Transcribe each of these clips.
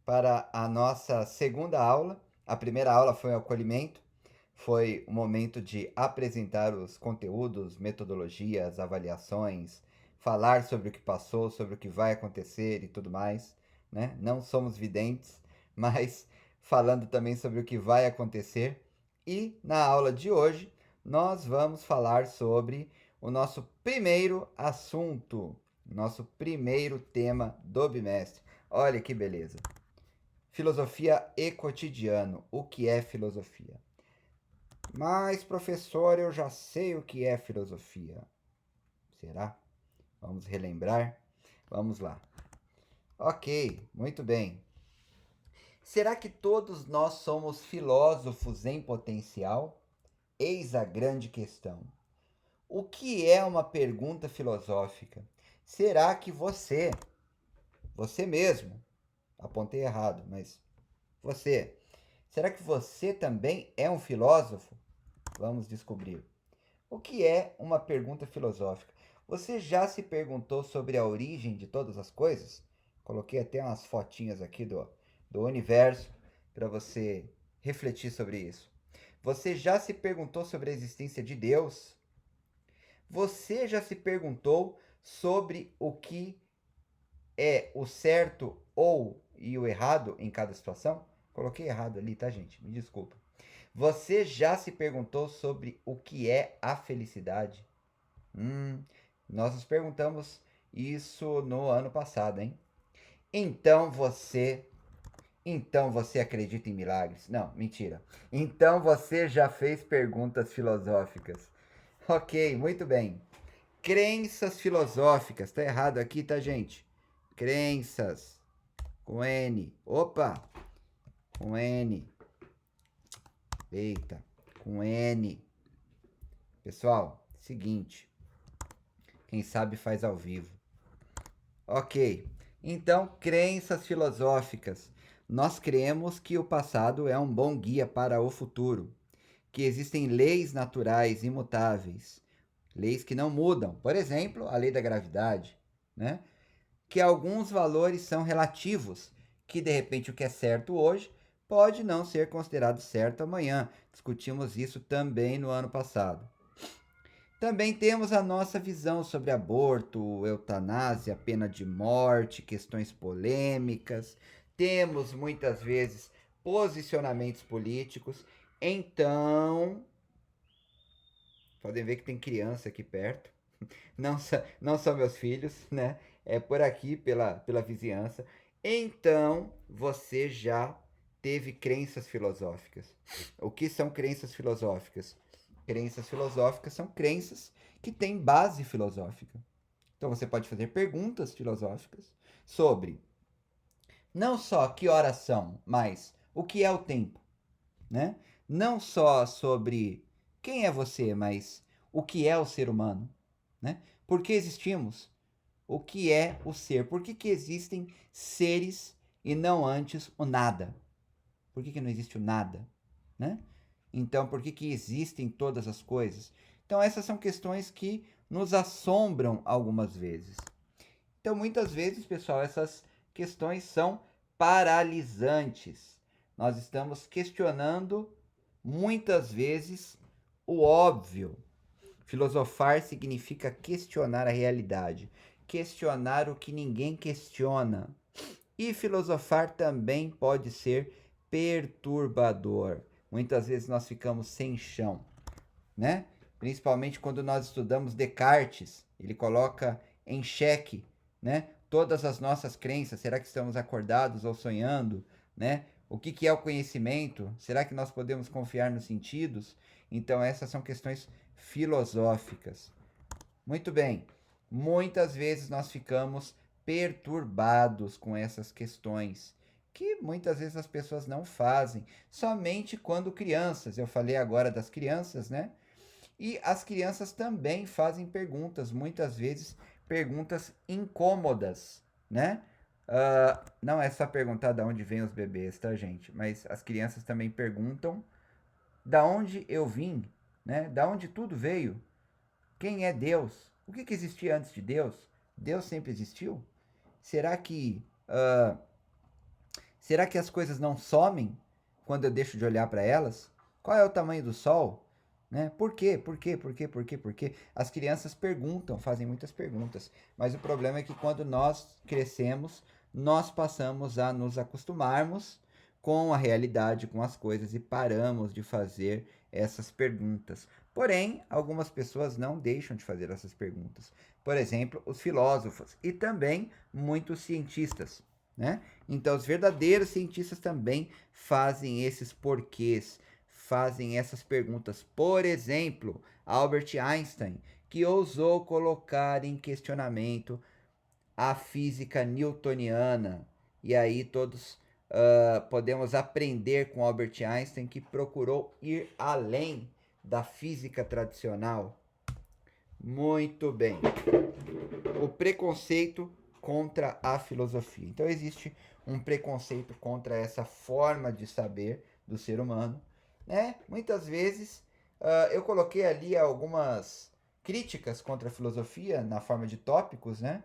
para a nossa segunda aula. A primeira aula foi o acolhimento, foi o momento de apresentar os conteúdos, metodologias, avaliações, falar sobre o que passou, sobre o que vai acontecer e tudo mais, né? Não somos videntes, mas falando também sobre o que vai acontecer. E na aula de hoje, nós vamos falar sobre o nosso primeiro assunto, nosso primeiro tema do bimestre. Olha que beleza. Filosofia e cotidiano. O que é filosofia? Mas, professor, eu já sei o que é filosofia. Será? Vamos relembrar? Vamos lá. Ok, muito bem. Será que todos nós somos filósofos em potencial? Eis a grande questão. O que é uma pergunta filosófica? Será que você mesmo, apontei errado, mas você, será que você também é um filósofo? Vamos descobrir. O que é uma pergunta filosófica? Você já se perguntou sobre a origem de todas as coisas? Coloquei até umas fotinhas aqui do universo para você refletir sobre isso. Você já se perguntou sobre a existência de Deus? Você já se perguntou sobre o que é o certo ou e o errado em cada situação? Coloquei errado ali, tá, gente? Me desculpa. Você já se perguntou sobre o que é a felicidade? Hum, nós nos perguntamos isso no ano passado, hein? Então você, então você acredita em milagres? Não, mentira. Então você já fez perguntas filosóficas. Ok, muito bem. Crenças filosóficas. Tá errado aqui, tá, gente? Crenças com N. Opa, com N. Eita, com N. Pessoal, seguinte. Quem sabe faz ao vivo. Ok. Então, crenças filosóficas. Nós cremos que o passado é um bom guia para o futuro, que existem leis naturais imutáveis, leis que não mudam. Por exemplo, a lei da gravidade, né? Que alguns valores são relativos, que de repente o que é certo hoje pode não ser considerado certo amanhã. Discutimos isso também no ano passado. Também temos a nossa visão sobre aborto, eutanásia, pena de morte, questões polêmicas. Temos muitas vezes posicionamentos políticos. Então, podem ver que tem criança aqui perto. Não são meus filhos, né? É por aqui, pela vizinhança. Então, você já teve crenças filosóficas. O que são crenças filosóficas? Crenças filosóficas são crenças que têm base filosófica. Então, você pode fazer perguntas filosóficas sobre não só que horas são, mas o que é o tempo, né? Não só sobre quem é você, mas o que é o ser humano, né? Por que existimos? O que é o ser? Por que existem seres e não antes o nada? Por que não existe o nada, né? Então, por que existem todas as coisas? Então, essas são questões que nos assombram algumas vezes. Então, muitas vezes, pessoal, essas questões são paralisantes. Nós estamos questionando muitas vezes o óbvio. Filosofar significa questionar a realidade, questionar o que ninguém questiona. E filosofar também pode ser perturbador. Muitas vezes nós ficamos sem chão, né? Principalmente quando nós estudamos Descartes, ele coloca em xeque, né, todas as nossas crenças. Será que estamos acordados ou sonhando, né? O que é o conhecimento? Será que nós podemos confiar nos sentidos? Então essas são questões filosóficas. Muito bem. Muitas vezes nós ficamos perturbados com essas questões, que muitas vezes as pessoas não fazem, somente quando crianças. Eu falei agora das crianças, né? E as crianças também fazem perguntas, muitas vezes perguntas incômodas, né? Não é só perguntar de onde vêm os bebês, tá, gente? Mas as crianças também perguntam da onde eu vim, né? Da onde tudo veio. Quem é Deus? O que existia antes de Deus? Deus sempre existiu? Será que Será que as coisas não somem quando eu deixo de olhar para elas? Qual é o tamanho do sol? Né? Por quê? Por quê? Por quê? Por quê? Por quê? As crianças perguntam, fazem muitas perguntas, mas o problema é que quando nós crescemos, nós passamos a nos acostumarmos com a realidade, com as coisas e paramos de fazer essas perguntas. Porém, algumas pessoas não deixam de fazer essas perguntas. Por exemplo, os filósofos e também muitos cientistas, né? Então, os verdadeiros cientistas também fazem esses porquês, fazem essas perguntas. Por exemplo, Albert Einstein, que ousou colocar em questionamento a física newtoniana. E aí todos podemos aprender com Albert Einstein, que procurou ir além da física tradicional. Muito bem. O preconceito contra a filosofia. Então existe um preconceito contra essa forma de saber do ser humano, né? Muitas vezes eu coloquei ali algumas críticas contra a filosofia na forma de tópicos, né?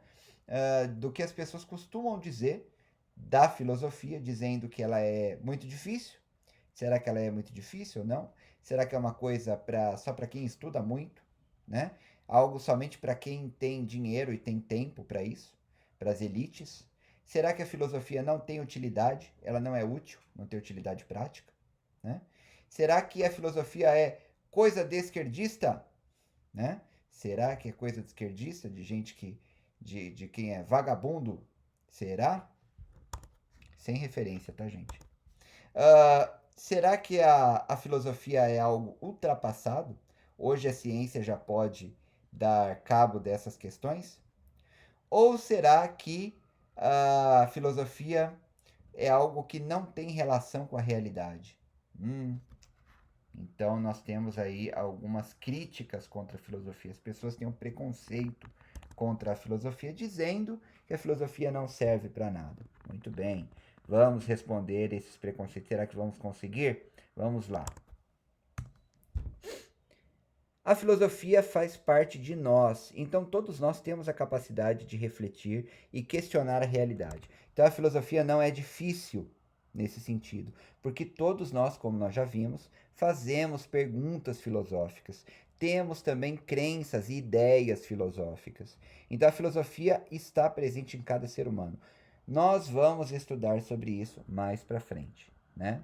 Do que as pessoas costumam dizer da filosofia, dizendo que ela é muito difícil. Será que ela é muito difícil ou não? Será que é uma coisa só para quem estuda muito, né? Algo somente para quem tem dinheiro e tem tempo para isso, para as elites? Será que a filosofia não tem utilidade? Ela não é útil, não tem utilidade prática, né? Será que a filosofia é coisa de esquerdista, né? Será que é coisa de esquerdista, de gente de quem é vagabundo? Será? Sem referência, tá, gente? Será que a filosofia é algo ultrapassado? Hoje a ciência já pode dar cabo dessas questões? Ou será que a filosofia é algo que não tem relação com a realidade? Então nós temos aí algumas críticas contra a filosofia. As pessoas têm um preconceito contra a filosofia, dizendo que a filosofia não serve para nada. Muito bem, vamos responder esses preconceitos. Será que vamos conseguir? Vamos lá. A filosofia faz parte de nós, então todos nós temos a capacidade de refletir e questionar a realidade. Então a filosofia não é difícil nesse sentido, porque todos nós, como nós já vimos, fazemos perguntas filosóficas, temos também crenças e ideias filosóficas. Então a filosofia está presente em cada ser humano. Nós vamos estudar sobre isso mais para frente, né?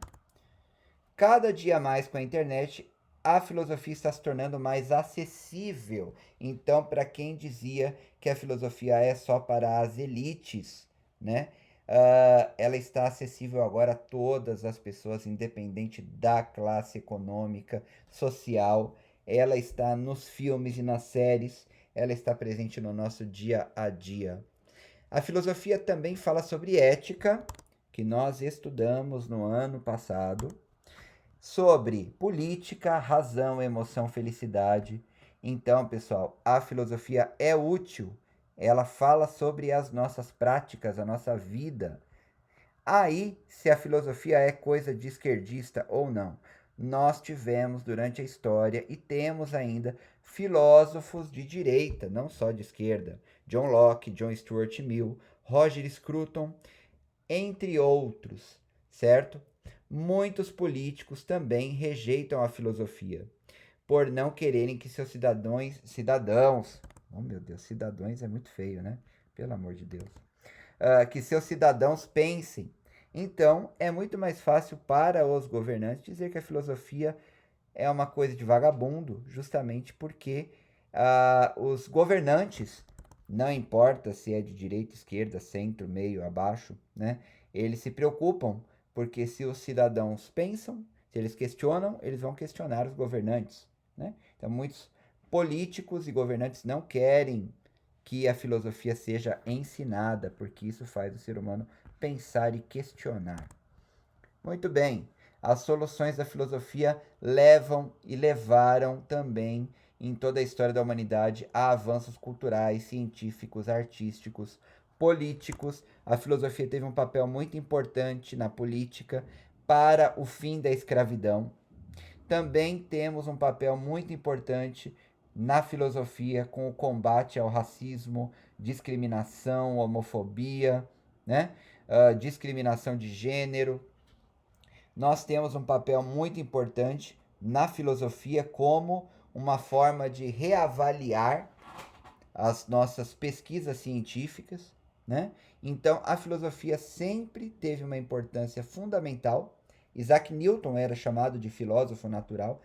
Cada dia mais com a internet, a filosofia está se tornando mais acessível. Então, para quem dizia que a filosofia é só para as elites, né? Ela está acessível agora a todas as pessoas, independente da classe econômica, social. Ela está nos filmes e nas séries. Ela está presente no nosso dia a dia. A filosofia também fala sobre ética, que nós estudamos no ano passado, sobre política, razão, emoção, felicidade. Então, pessoal, a filosofia é útil. Ela fala sobre as nossas práticas, a nossa vida. Aí, se a filosofia é coisa de esquerdista ou não, nós tivemos durante a história e temos ainda filósofos de direita, não só de esquerda. John Locke, John Stuart Mill, Roger Scruton, entre outros, certo? Muitos políticos também rejeitam a filosofia, por não quererem que seus cidadãos, oh meu Deus, cidadãos é muito feio, né? Pelo amor de Deus. Que seus cidadãos pensem. Então, é muito mais fácil para os governantes dizer que a filosofia é uma coisa de vagabundo, justamente porque os governantes, não importa se é de direita, esquerda, centro, meio, abaixo, né? Eles se preocupam porque se os cidadãos pensam, se eles questionam, eles vão questionar os governantes, né? Então muitos políticos e governantes não querem que a filosofia seja ensinada, porque isso faz o ser humano pensar e questionar. Muito bem. As soluções da filosofia levam e levaram também em toda a história da humanidade a avanços culturais, científicos, artísticos, políticos. A filosofia teve um papel muito importante na política para o fim da escravidão. Também temos um papel muito importante na filosofia com o combate ao racismo, discriminação, homofobia, né? discriminação de gênero. Nós temos um papel muito importante na filosofia como uma forma de reavaliar as nossas pesquisas científicas, né? Então, a filosofia sempre teve uma importância fundamental. Isaac Newton era chamado de filósofo natural.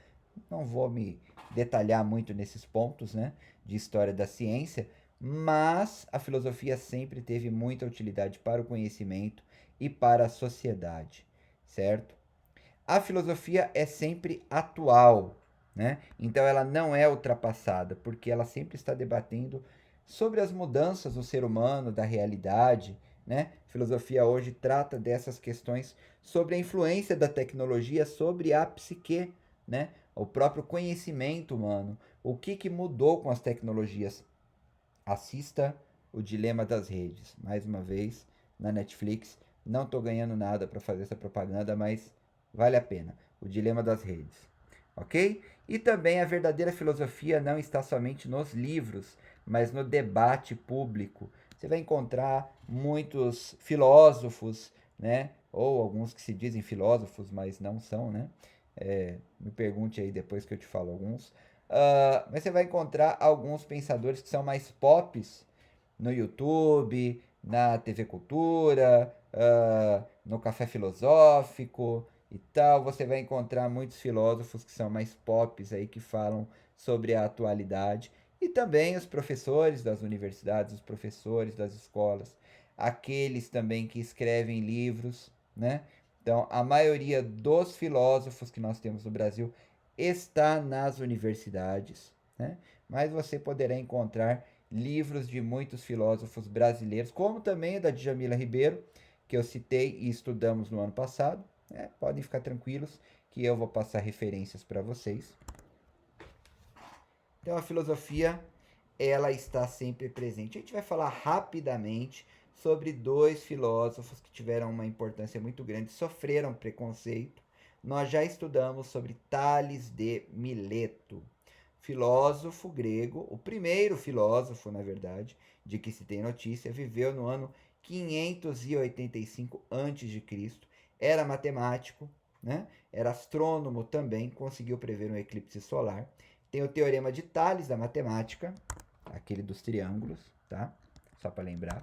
Não vou me detalhar muito nesses pontos, né, de história da ciência, mas a filosofia sempre teve muita utilidade para o conhecimento e para a sociedade, certo? A filosofia é sempre atual, né? Então ela não é ultrapassada, porque ela sempre está debatendo sobre as mudanças do ser humano, da realidade, né? A filosofia hoje trata dessas questões sobre a influência da tecnologia sobre a psique, né? O próprio conhecimento humano, o que mudou com as tecnologias. Assista O Dilema das Redes, mais uma vez, na Netflix. Não estou ganhando nada para fazer essa propaganda, mas vale a pena. O Dilema das Redes. Ok? E também a verdadeira filosofia não está somente nos livros, mas no debate público. Você vai encontrar muitos filósofos, né? Ou alguns que se dizem filósofos, mas não são, né? Me pergunte aí depois que eu te falo alguns. Mas você vai encontrar alguns pensadores que são mais pops no YouTube, na TV Cultura, no Café Filosófico e tal. Você vai encontrar muitos filósofos que são mais pops aí, que falam sobre a atualidade. E também os professores das universidades, os professores das escolas, aqueles também que escrevem livros, né? Então, a maioria dos filósofos que nós temos no Brasil está nas universidades, né? Mas você poderá encontrar livros de muitos filósofos brasileiros, como também da Djamila Ribeiro, que eu citei e estudamos no ano passado. Né? Podem ficar tranquilos que eu vou passar referências para vocês. Então, a filosofia, ela está sempre presente. A gente vai falar rapidamente sobre dois filósofos que tiveram uma importância muito grande, sofreram preconceito. Nós já estudamos sobre Tales de Mileto, filósofo grego, o primeiro filósofo, na verdade, de que se tem notícia, viveu no ano 585 a.C., era matemático, né? Era astrônomo também, conseguiu prever um eclipse solar. Tem o Teorema de Tales da matemática, aquele dos triângulos, tá? Só para lembrar.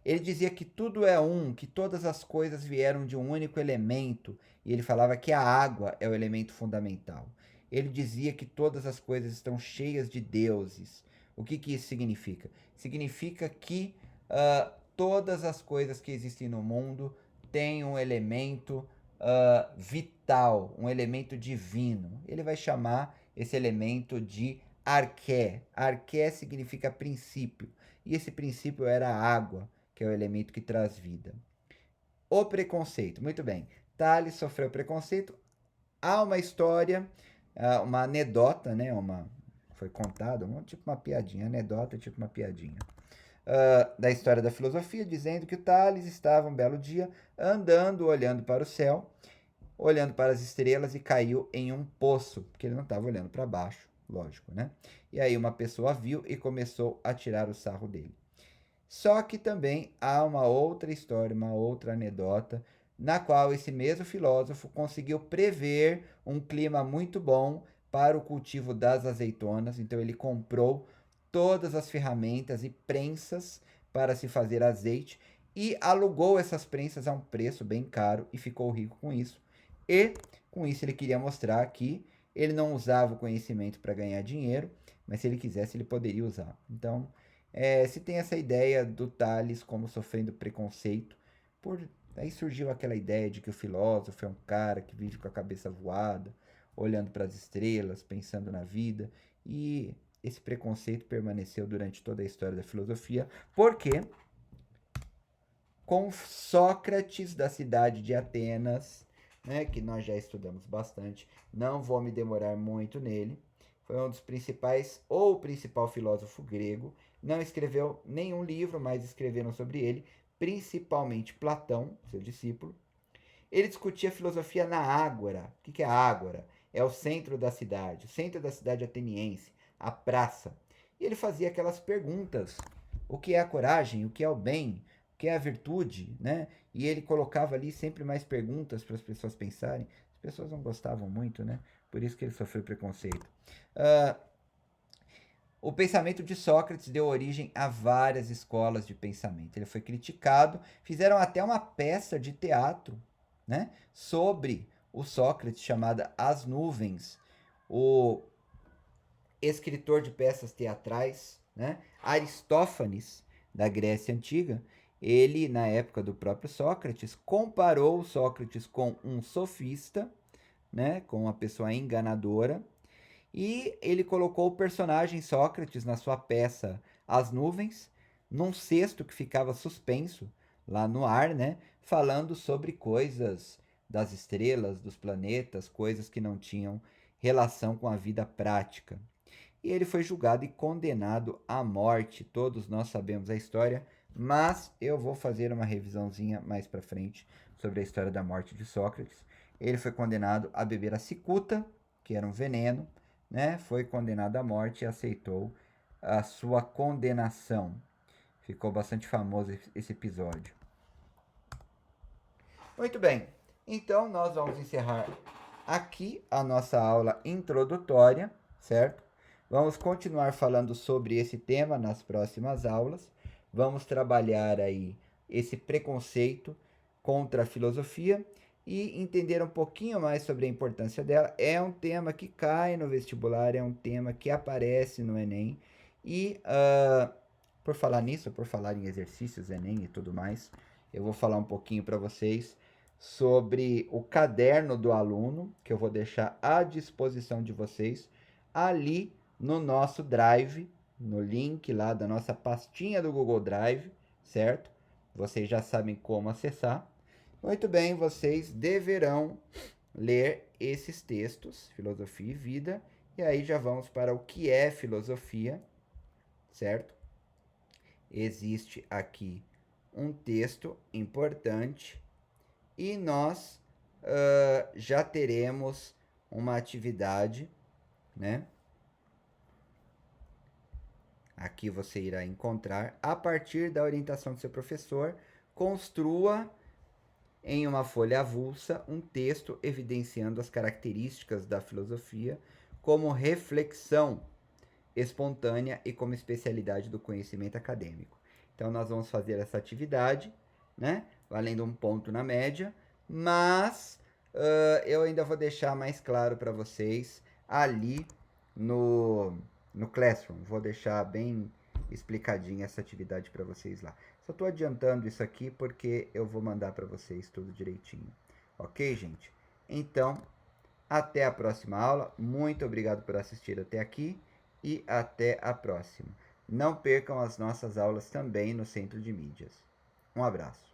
Ele dizia que tudo é um, que todas as coisas vieram de um único elemento, e ele falava que a água é o elemento fundamental. Ele dizia que todas as coisas estão cheias de deuses. O que isso significa? Significa que todas as coisas que existem no mundo têm um elemento vital, um elemento divino. Ele vai chamar esse elemento de arqué. Arqué significa princípio. E esse princípio era a água, que é o elemento que traz vida. O preconceito. Muito bem. Tales sofreu preconceito. Há uma história, uma anedota, né? Foi contada, tipo uma piadinha. Anedota, tipo uma piadinha. Da história da filosofia, dizendo que o Tales estava um belo dia andando, olhando para o céu, olhando para as estrelas e caiu em um poço, porque ele não estava olhando para baixo, lógico, né? E aí uma pessoa viu e começou a tirar o sarro dele. Só que também há uma outra história, uma outra anedota, na qual esse mesmo filósofo conseguiu prever um clima muito bom para o cultivo das azeitonas. Então ele comprou todas as ferramentas e prensas para se fazer azeite e alugou essas prensas a um preço bem caro e ficou rico com isso. E com isso ele queria mostrar que ele não usava o conhecimento para ganhar dinheiro, mas se ele quisesse ele poderia usar. Então se tem essa ideia do Tales como sofrendo preconceito, aí surgiu aquela ideia de que o filósofo é um cara que vive com a cabeça voada, olhando para as estrelas, pensando na vida, e esse preconceito permaneceu durante toda a história da filosofia, porque com Sócrates da cidade de Atenas, né, que nós já estudamos bastante, não vou me demorar muito nele, foi um dos principais, ou o principal filósofo grego. Não escreveu nenhum livro, mas escreveram sobre ele, principalmente Platão, seu discípulo. Ele discutia filosofia na Ágora. O que é a Ágora? É o centro da cidade, o centro da cidade ateniense, a praça. E ele fazia aquelas perguntas: o que é a coragem? O que é o bem? que é a virtude, né? E ele colocava ali sempre mais perguntas para as pessoas pensarem. As pessoas não gostavam muito, né? Por isso que ele sofreu preconceito. O pensamento de Sócrates deu origem a várias escolas de pensamento. Ele foi criticado, fizeram até uma peça de teatro, né, sobre o Sócrates chamada As Nuvens. O escritor de peças teatrais, né, Aristófanes, da Grécia Antiga, ele, na época do próprio Sócrates, comparou o Sócrates com um sofista, né, com uma pessoa enganadora, e ele colocou o personagem Sócrates na sua peça As Nuvens, num cesto que ficava suspenso lá no ar, né? Falando sobre coisas das estrelas, dos planetas, coisas que não tinham relação com a vida prática. E ele foi julgado e condenado à morte. Todos nós sabemos a história, mas eu vou fazer uma revisãozinha mais para frente sobre a história da morte de Sócrates. Ele foi condenado a beber a cicuta, que era um veneno, né? Foi condenado à morte e aceitou a sua condenação. Ficou bastante famoso esse episódio. Muito bem, então nós vamos encerrar aqui a nossa aula introdutória, certo? Vamos continuar falando sobre esse tema nas próximas aulas. Vamos trabalhar aí esse preconceito contra a filosofia e entender um pouquinho mais sobre a importância dela. É um tema que cai no vestibular, é um tema que aparece no Enem. E por falar nisso, por falar em exercícios, Enem e tudo mais, eu vou falar um pouquinho para vocês sobre o caderno do aluno, que eu vou deixar à disposição de vocês ali no nosso Drive, no link lá da nossa pastinha do Google Drive, certo? Vocês já sabem como acessar. Muito bem, vocês deverão ler esses textos, Filosofia e Vida, e aí já vamos para o que é filosofia, certo? Existe aqui um texto importante e nós já teremos uma atividade, né? Aqui você irá encontrar, a partir da orientação do seu professor, construa em uma folha avulsa um texto evidenciando as características da filosofia como reflexão espontânea e como especialidade do conhecimento acadêmico. Então nós vamos fazer essa atividade, né? Valendo um ponto na média, mas eu ainda vou deixar mais claro para vocês ali no Classroom. Vou deixar bem explicadinha essa atividade para vocês lá. Só estou adiantando isso aqui porque eu vou mandar para vocês tudo direitinho. Ok, gente? Então, até a próxima aula. Muito obrigado por assistir até aqui e até a próxima. Não percam as nossas aulas também no Centro de Mídias. Um abraço.